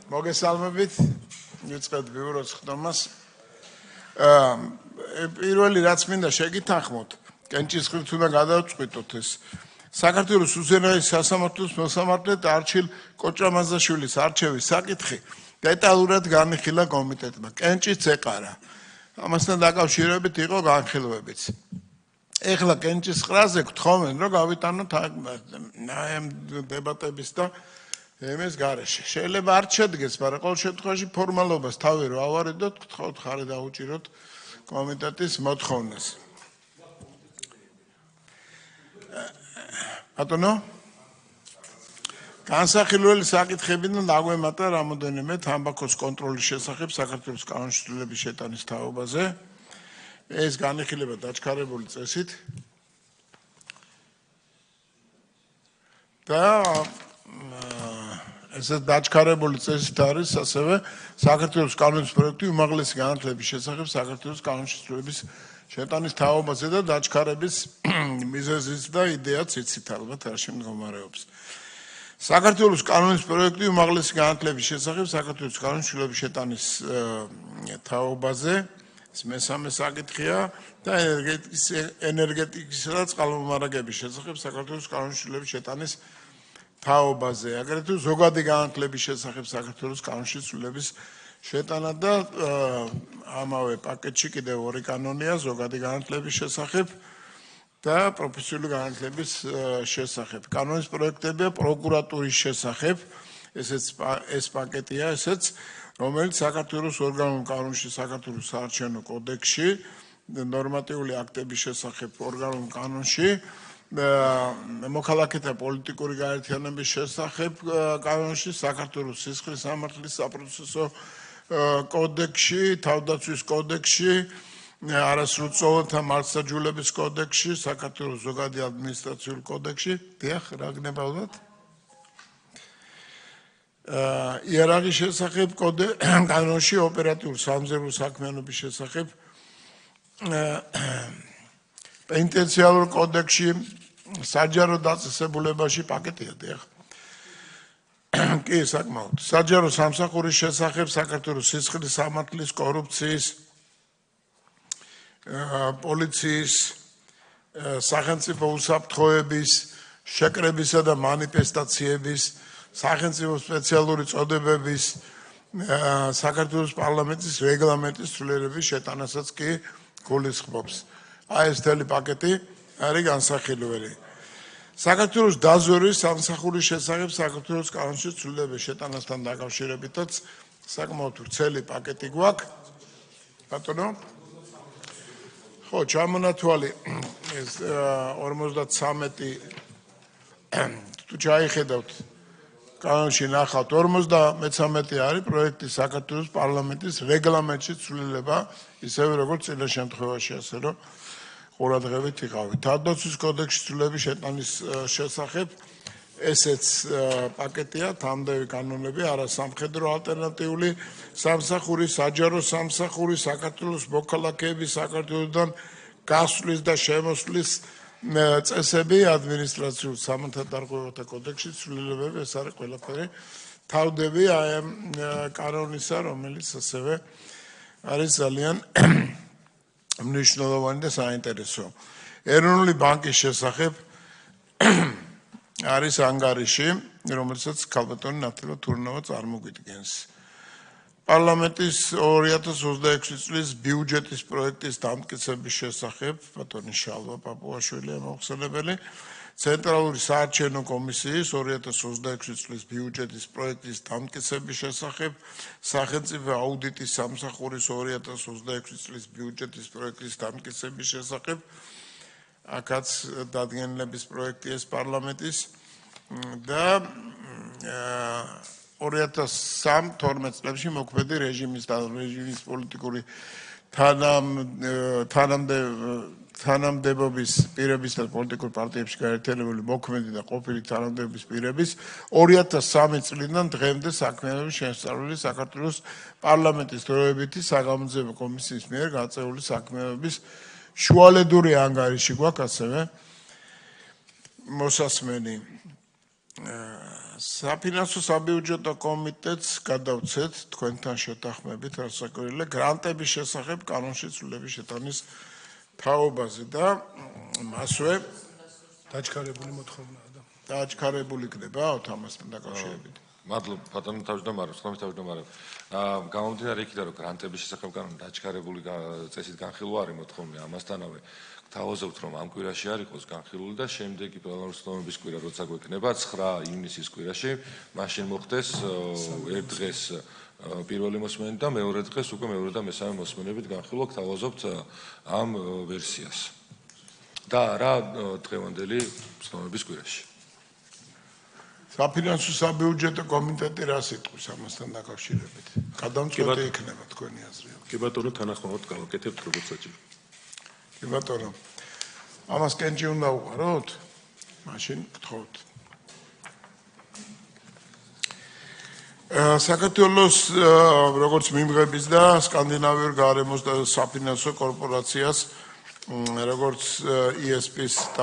მოგესალმებით, ვიწყებთ ბიუროს ხდომას. პირველი რაც მინდა შეგითანხმოთ, კენჭისყრით უნდა გადავწყვიტოთ ეს. საქართველოს უზენაეს სასამართლოს მოსამართლედ არჩილ კოჭამაზაშვილის არჩევის საკითხი დეტალურად განიხილა კომიტეტმა. კენჭიც ეყარა. ამასთან დაკავშირებით იყო განხილვებიც. ეხლა კენჭისყრაზე გთხოვენ, რომ გავიტანოთ ამ დებატების და ემეს გარეშე. შეიძლება არ შედგეს, მაგრამ ყოველ შემთხვევაში ფორმალობას თავი რო ავარიდოთ, გთხოვთ ხარი დაუჭიროთ კომიტეტის მოთხოვნას. ბატონო, განსახილველი საკითხებიდან დაგვემატა რამოდენიმე თამბაქოს კონტროლის შესახებ საქართველოს კანონშრომლების შეტანის თაობაზე. ეს განიხილება დაჩქარებული წესით და ესეც დაჩქარებული წესით არის ასევე საქართველოს კანონის პროექტი უმაღლესი განათლების შესახებ საქართველოს კანონშრომლების შეტანის თაობაზე და დაჩქარების მიზეზიც და იდეაც იცით ალბათ რაში მდგომარეობს. საქართველოს კანონის პროექტი უმაღლესი განათლების შესახებ საქართველოს კანონშრომლების შეტანის თაობაზე მესამე საკითხია და ენერგეტიკისა და წყალმომარაგების შესახებ საქართველოს კანონშრომლების შეტანის თაობაზე. აგრეთვე ზოგადი განათლების შესახებ საქართველოს კანონშრომლების შეტანა და ამავე პაკეტში კიდევ ორი კანონია ზოგადი განათლების შესახებ და პროფესიული განათლების შესახებ. კანონის პროექტებია პროკურატურის შესახებ, ეს პაკეტია, ესეც რომელიც საქართველოს ორგანულ კანონში, საქართველოს საარჩევნო კოდექსში, ნორმატიული აქტების შესახებ ორგანულ კანონში, მოქალაქეთა პოლიტიკური გაერთიანების შესახებ კანონში, საქართველოს სისხლის სამართლის საპროცესო კოდექსში, თავდაცვის კოდექსში, არასრულწლოვანთა მართლმსაჯულების კოდექსში, საქართველოს ზოგადი ადმინისტრაციული კოდექსში. დიახ, რა გნებავდათ? იარაღის შესახებ კანონში, ოპერატიული სამზარეულო საქმიანობის შესახებ პენიტენციარულ კოდექსში, საჯარო დაწესებულებაში პაკეტია, დიახ. კი, საკმაოდ. საჯარო სამსახურის შესახებ საქართველოს სისხლის სამართლის, კორუფციის, პოლიციის, სახელმწიფო უსაფრთხოების, შეკრებისა და მანიფესტაციების, სახელმწიფო სპეციალური წოდებების, საქართველოს პარლამენტის რეგლამენტის ცვლილების შეტანასაც კი გულისხმობს. აი ეს მთელი პაკეტი არის განსახილველი. საქართველოს დაზვერვის სამსახურის შესახებ საქართველოს კანონში ცვლილების შეტანასთან დაკავშირებითაც საკმაოდ ვრცელი პაკეტი გვაქვს. ბატონო? ხო, ჩამონათვალი ეს 53 თუ ჩაიხედავთ კანონში ნახავთ 53 არის პროექტი საქართველოს პარლამენტის რეგლამენტში ცვლილება, ისევე როგორც წინა შემთხვევაში, ასე რომ ყურადღებით იყავით. თავდაცვის კოდექსში ცვლილების შეტანის შესახებ ესეც პაკეტია, თამდევი კანონები, არასამხედრო ალტერნატიული სამსახური, საჯარო სამსახური, საქართველოს მოქალაქეების საქართველოსთან გასვლის და შემოსვლის წესები, ადმინისტრაციულ სამართალდარღვევათა კოდექსში ცვლილებები, ეს არის ყველაფერი თავდები აი ამ კანონისა, რომელიც ასევე არის ძალიან მნიშვნელოვანი და საინტერესო. ეროვნული ბანკის შესახებ არის ანგარიში, რომელსაც ქალბატონი ნათელა თურნავა წარმოგვიდგენს. პარლამენტის 2026 წლის ბიუჯეტის პროექტის დამტკიცების შესახებ, ბატონი შალვა პაპუაშვილია მოხსენებელი, ცენტრალური საარჩევნო კომისიის 2026 წლის ბიუჯეტის პროექტის დამტკიცების შესახებ, სახელმწიფო აუდიტის სამსახურის 2026 წლის ბიუჯეტის პროექტის დამტკიცების შესახებ, აქაც დადგენილების პროექტი ეს პარლამენტის და 2003-12 წლებში მოქმედი რეჟიმის პოლიტიკური თანამდებობის პირების და პოლიტიკურ პარტიებში გაერთიანებული მოქმედი და ყოფილი თანამდებობის პირების 2003 წლიდან დღემდე საქმიანობის შესწავლილი საქართველოს პარლამენტის დროებითი საგამოძიებო კომისიის მიერ გაწეული საქმიანობის შუალედური ანგარიში გვაქვს ასევე მოსასმენი საფინანსო საბიუჯეტო კომიტეტს გადავცეთ თქვენთან შეთანხმებით რასაკვირველია გრანტების შესახებ კანონში ცვლილების შეტანის თაობაზე და მასვე დაჩქარებული მოთხოვნაა და დაჩქარებული იქნება ამასთან დაკავშირებით. მადლობა ბატონო თავმჯდომარე, ხმის თავმჯდომარე. გამომდინარე იქიდან რომ გრანტების შესახებ კანონი დაჩქარებული წესით განხილვა არის მოთხოვნია ამასთანავე თავაზობთ რომ ამ კვირაში არ იყოს განხილული და შემდეგი პლანური ცნობების კვირა როცა გვექნება 9 ივნისის კვირაში მაშინ მოხდეს ერთ დღეს პირველი მოსმენით და მეორე დღეს უკვე მეორე და მესამე მოსმენებით განხილვა თავაზობთ ამ ვერსიას და რა დღევანდელი ცნობების კვირაში საფინანსო საბიუჯეტო კომიტეტი რას იტყვის ამასთან დაკავშირებით? გადამწყვეტი იქნება თქვენი აზრი. კი ბატონო თანახმად გავაკეთებთ როგორც საჭირო. კი ბატონო. ამას კენჭი უნდა უყაროთ? მაშინ გთხოვთ. საქართველოს როგორც მიმღების და სკანდინავიურ გარემოს და საფინანსო კორპორაციას როგორც ESP-ს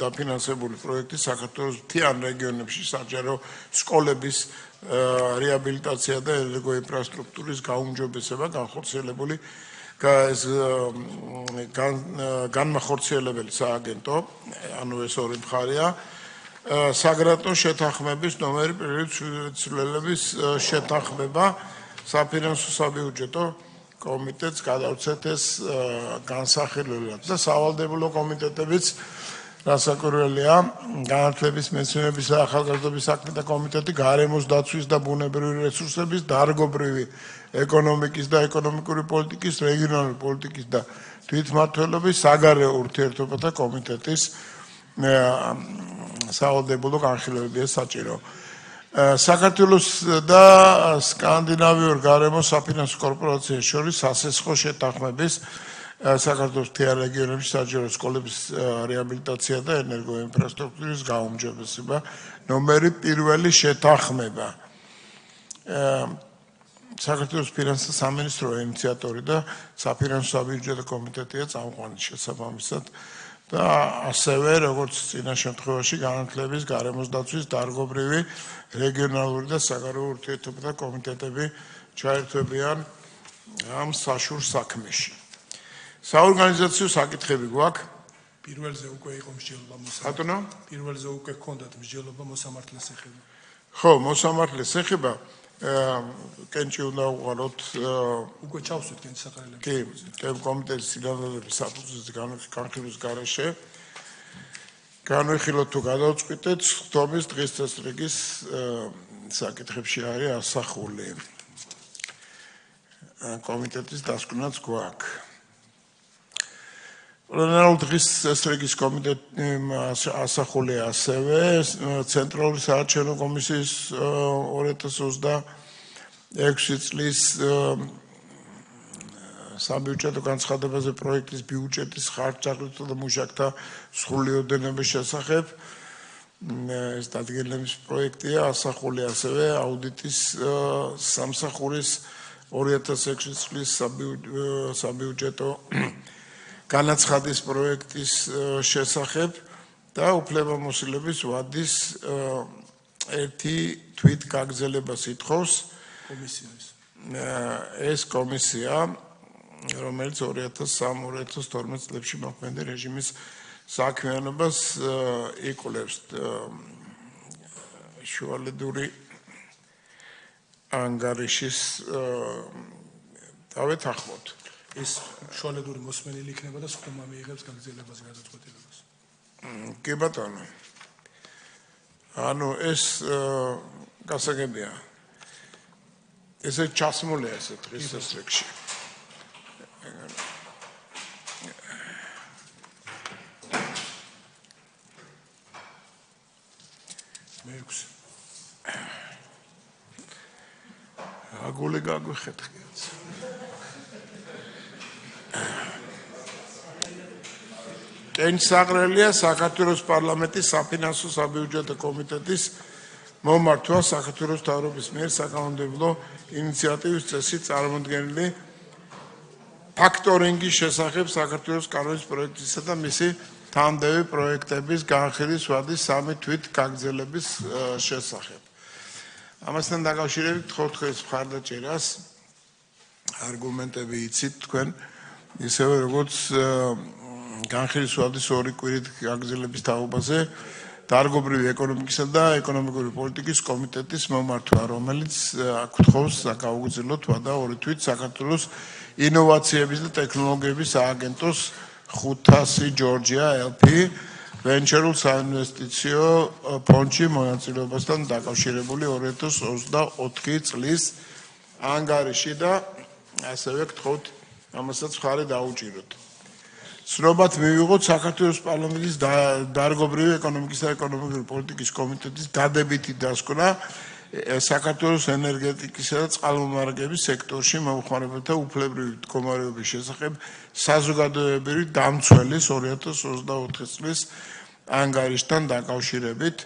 დაფინანსებული პროექტი საქართველოს მთიან რეგიონებში საჯარო სკოლების რეაბილიტაცია და ენერგოინფრასტრუქტურის გაუმჯობესება განხორციელებული განმახორციელებელი სააგენტო, ანუ ეს ორი მხარეა, საგრანტო შეთანხმების ნომერი პირველი ცვლილების შეთანხმება საფინანსო საბიუჯეტო კომიტეტს გადავცეთ ეს განსახილველად და სავალდებულო კომიტეტებიც რასაკვირველია განათლების მეცნიერების და ახალგაზრდობის საქმეთა კომიტეტი გარემოს დაცვის და ბუნებრივი რესურსების დარგობრივი ეკონომიკის და ეკონომიკური პოლიტიკის რეგიონალური პოლიტიკის და თვითმმართველობის საგარეო ურთიერთობათა კომიტეტის სავალდებულო განხილვებია საჭირო საქართველოს და სკანდინავიურ გარემოს საფინანსო კორპორაციებს შორის სასესხო შეთანხმების საქართველოს მთიან რეგიონებში საჯარო სკოლების რეაბილიტაცია და ენერგოინფრასტრუქტურის გაუმჯობესება ნომერი პირველი შეთანხმება საქართველოს ფინანსთა სამინისტროს ინიციატორი და საფინანსო საბიუჯეტო კომიტეტია წამყვანი შესაბამისად და ასევე როგორც წინა შემთხვევაში განათლების გარემოს დაცვის დარგობრივი რეგიონალური და საგარეო ურთიერთობათა კომიტეტები ჩაერთვებიან ამ საშურ საქმეში. საორგანიზაციო საკითხები გვაქვს. პირველზე უკვე იყო მსჯელობა ბატონო? პირველზე უკვე ჰქონდათ მსჯელობა მოსამართლეს ეხება. ხო, მოსამართლეს ეხება კენჭი უნდა უყაროთ უკვე ჩავსვით კენჭის საყარელებში. კი, კომიტეტის წინადადების საფუძველზე განხილვის გარეშე განვიხილოთ თუ გადავწყვიტეთ ხდომის დღის წესრიგის საკითხებში არის ასახული კომიტეტის დასკვნაც გვაქვს. პლენარული დღის წესრიგის კომიტეტი ასახული ასევე ცენტრალური საარჩევნო კომისიის 2026 წლის საბიუჯეტო განცხადებაზე პროექტის ბიუჯეტის ხარჯაღებისა და მუშაკთა სრული ოდენობის შესახებ ეს დადგენილების პროექტია ასახული ასევე აუდიტის სამსახურის 2006 წლის საბიუჯეტო განაცხადის პროექტის შესახებ და უფლებამოსილების ვადის ერთი თვითგაგრძელებას ითხოვს კომისიის ეს კომისია რომელიც 2003-2012 წლებში მოქმედი რეჟიმის საქმიანობას იკვლევს შუალედური ანგარიშის დავეთანხმოთ ეს შუალედური მოსმენილი იქნება და სხდომა მიიღებს გაგრძელებას გადაწყვეტილებას. კი ბატონო. ანუ ეს გასაგებია. ესე ჩასმულია ესე დღის წესრიგში. მეექვსე. აგული გაგვიხეთქიაც. კენჭს საღრელია საქართველოს პარლამენტის საფინანსო საბიუჯეტო კომიტეტის მომართვა საქართველოს მთავრობის მიერ საკანონმდებლო ინიციატივის წესით წარმოდგენილი ფაქტორინგის შესახებ საქართველოს კანონის პროექტისა და მისი თანდევი პროექტების განხილვის ვადის 3 თვით გაგრძელების შესახებ. ამასთან დაკავშირებით გთხოვთ მხარდაჭერას არგუმენტები იცით თქვენ ისევე როგორც განხილვის ვადის 2 კვირით გაგრძელების თაობაზე დარგობრივი ეკონომიკისა და ეკონომიკური პოლიტიკის კომიტეტის მომართვა, რომელიც გთხოვს გაუგრძელოთ ვადა 2 თვით საქართველოს ინოვაციების და ტექნოლოგიების სააგენტოს 500 ჯორჯია LP ვენჩერულ საინვესტიციო ფონდში მონაწილეობასთან დაკავშირებული 2024 წლის ანგარიში და ასევე გთხოვთ ამასაც მხარი დაუჭიროთ. ცნობად მივიღოთ საქართველოს პარლამენტის დარგობრივი ეკონომიკისა და ეკონომიკური პოლიტიკის კომიტეტის დადებითი დასკვნა საქართველოს ენერგეტიკისა და წყალმომარაგების სექტორში მომხმარებელთა უფლებრივი მდგომარეობის შესახებ საზოგადოებრივი დამცველის 2024 წლის ანგარიშთან დაკავშირებით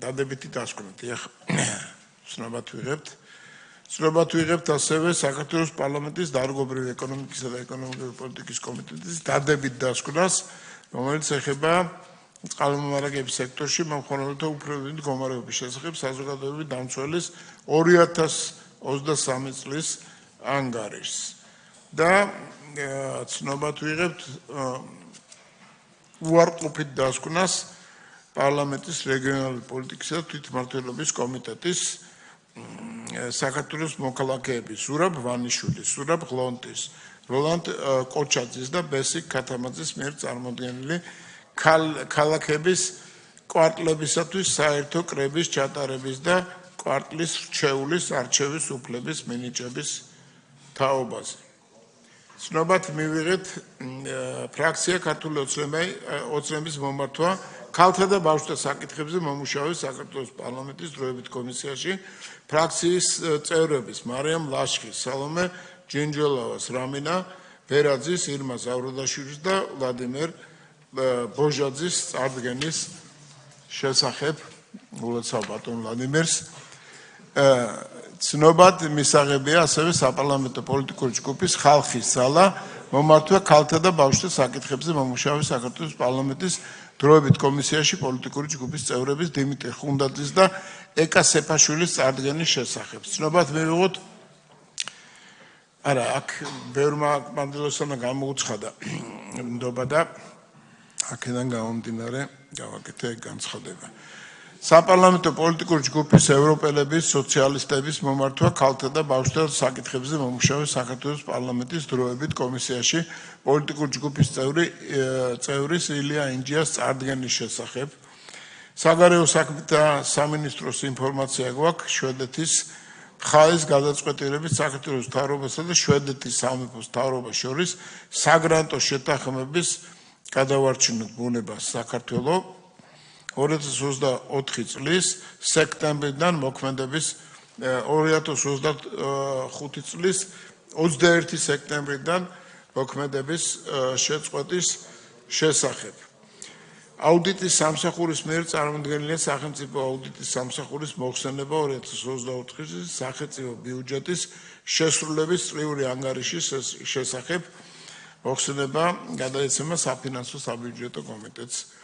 დადებითი დასკვნა. ცნობად ვიღებთ ასევე საქართველოს პარლამენტის დარგობრივი ეკონომიკისა და ეკონომიკური პოლიტიკის კომიტეტის დადებით დასკვნას, რომელიც ეხება წყალმომარაგების სექტორში მომხმარებელთა უფლებრივი მდგომარეობის შესახებ საზოგადოებრივი დამცველის 2023 წლის ანგარიშს. და ცნობად ვიღებთ უარყოფით დასკვნას პარლამენტის რეგიონალური პოლიტიკისა და თვითმმართველობის კომიტეტის საქართველოს მოქალაქეების ზურაბ ვანიშვილის, ზურაბ ღლონტის, როლანდ კოჩაძის და ბესიკ ქათამაძის მიერ წარმოდგენილი ქალაქების კვარტლებისათვის საერთო კრების ჩატარების და კვარტლის რჩეულის არჩევის უფლების მინიჭების თაობაზე. ცნობად მივიღეთ ფრაქცია ქართული ოცნების მომართვა ქალთა და ბავშვთა საკითხებზე მომუშავე საქართველოს პარლამენტის დროებით კომისიაში ფრაქციის წევრების მარიამ ლაშქრის, სალომე ჯინჯველავას, რამინა ბერაძის, ირმა ზავროდაშვილის და ვლადიმერ ბოჟაძის წარდგენის შესახებ ულოცავ ბატონ ვლადიმერს. ცნობად მისაღებია ასევე საპარლამენტო პოლიტიკური ჯგუფის ხალხის ზალა მომართვა ქალთა და ბავშვთა საკითხებზე მომუშავე საქართველოს პარლამენტის დროებით კომისიაში პოლიტიკური ჯგუფის წევრების დიმიტრი ხუნდაძის და ეკა სეფაშვილის წარდგენის შესახებ. ცნობად მივიღოთ აქ ბევრმა მანდილოსანა გამოუცხადა ნდობა და აქედან გამომდინარე გავაკეთე განცხადება. საპარლამენტო პოლიტიკური ჯგუფის ევროპელების სოციალისტების მომართვა ქალთა და ბავშვთა საკითხებზე მომუშავე საქართველოს პარლამენტის დროებით კომისიაში პოლიტიკური ჯგუფის წევრის ილია ინჯიას წარდგენის შესახებ. საგარეო საქმეთა სამინისტროს ინფორმაცია გვაქვს შვედეთის მხარის გადაწყვეტილებით საქართველოს მთავრობასა და შვედეთის სამეფოს მთავრობას შორის საგრანტო შეთანხმების გადავარჩინოთ ბუნებას საქართველოს 2024 წლის სექტემბრიდან მოქმედების 2025 წლის 21 სექტემბრიდან მოქმედების შეწყვეტის შესახებ. აუდიტის სამსახურის მიერ წარმოდგენილია სახელმწიფო აუდიტის სამსახურის მოხსენება 2024 წლის სახელმწიფო ბიუჯეტის შესრულების წლიური ანგარიშის შესახებ მოხსენება გადაეცემა საფინანსო საბიუჯეტო კომიტეტს.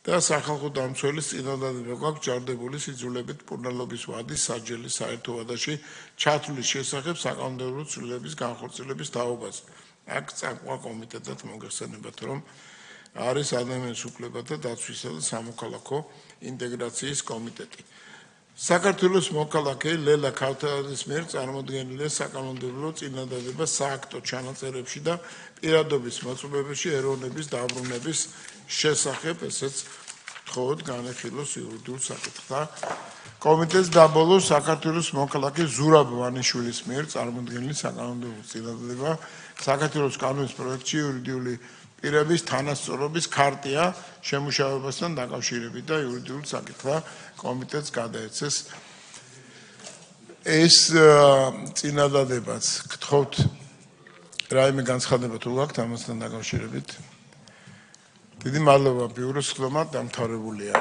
და სახალხო დამცველის წინადადება გვაქვს ჯარდებული სიძულებით მკურნალობის ვადის საჯელის საერთო ვადაში ჩათვლის შესახებ საკანონმდებლო ცვლილების განხორციელების თაობაზე. აქ წამყვა კომიტეტად მოგეხსენებათ, რომ არის ადამიანის უფლებათა დაცვისა და სამოქალაქო ინტეგრაციის კომიტეტი. საქართველოს მოქალაქე ლელა ქავთარაძის მიერ წარმოდგენილია საკანონმდებლო წინადადება სააქტო ჩანაწერებში და პირადობის მოწმობებში ეროვნების დაბრუნების შესახებ, ესეც გთხოვთ განეხილოს იურიდიულ საკითხთა კომიტეტს და ბოლოს საქართველოს მოქალაქე ზურაბ ვანიშვილის მიერ წარმოდგენილი საკანონმდებლო წინადადება საქართველოს კანონის პროექტში იურიდიული პირების თანასწორობის ქარტია შემუშავებასთან დაკავშირებით და იურიდიულ საკითხთა კომიტეტს გადაეცეს ეს წინადადებაც. გთხოვთ რაიმე განცხადება თუ გაქვთ ამასთან დაკავშირებით. დიდი მადლობა ბიუროს ხდომა დამთავრებულია.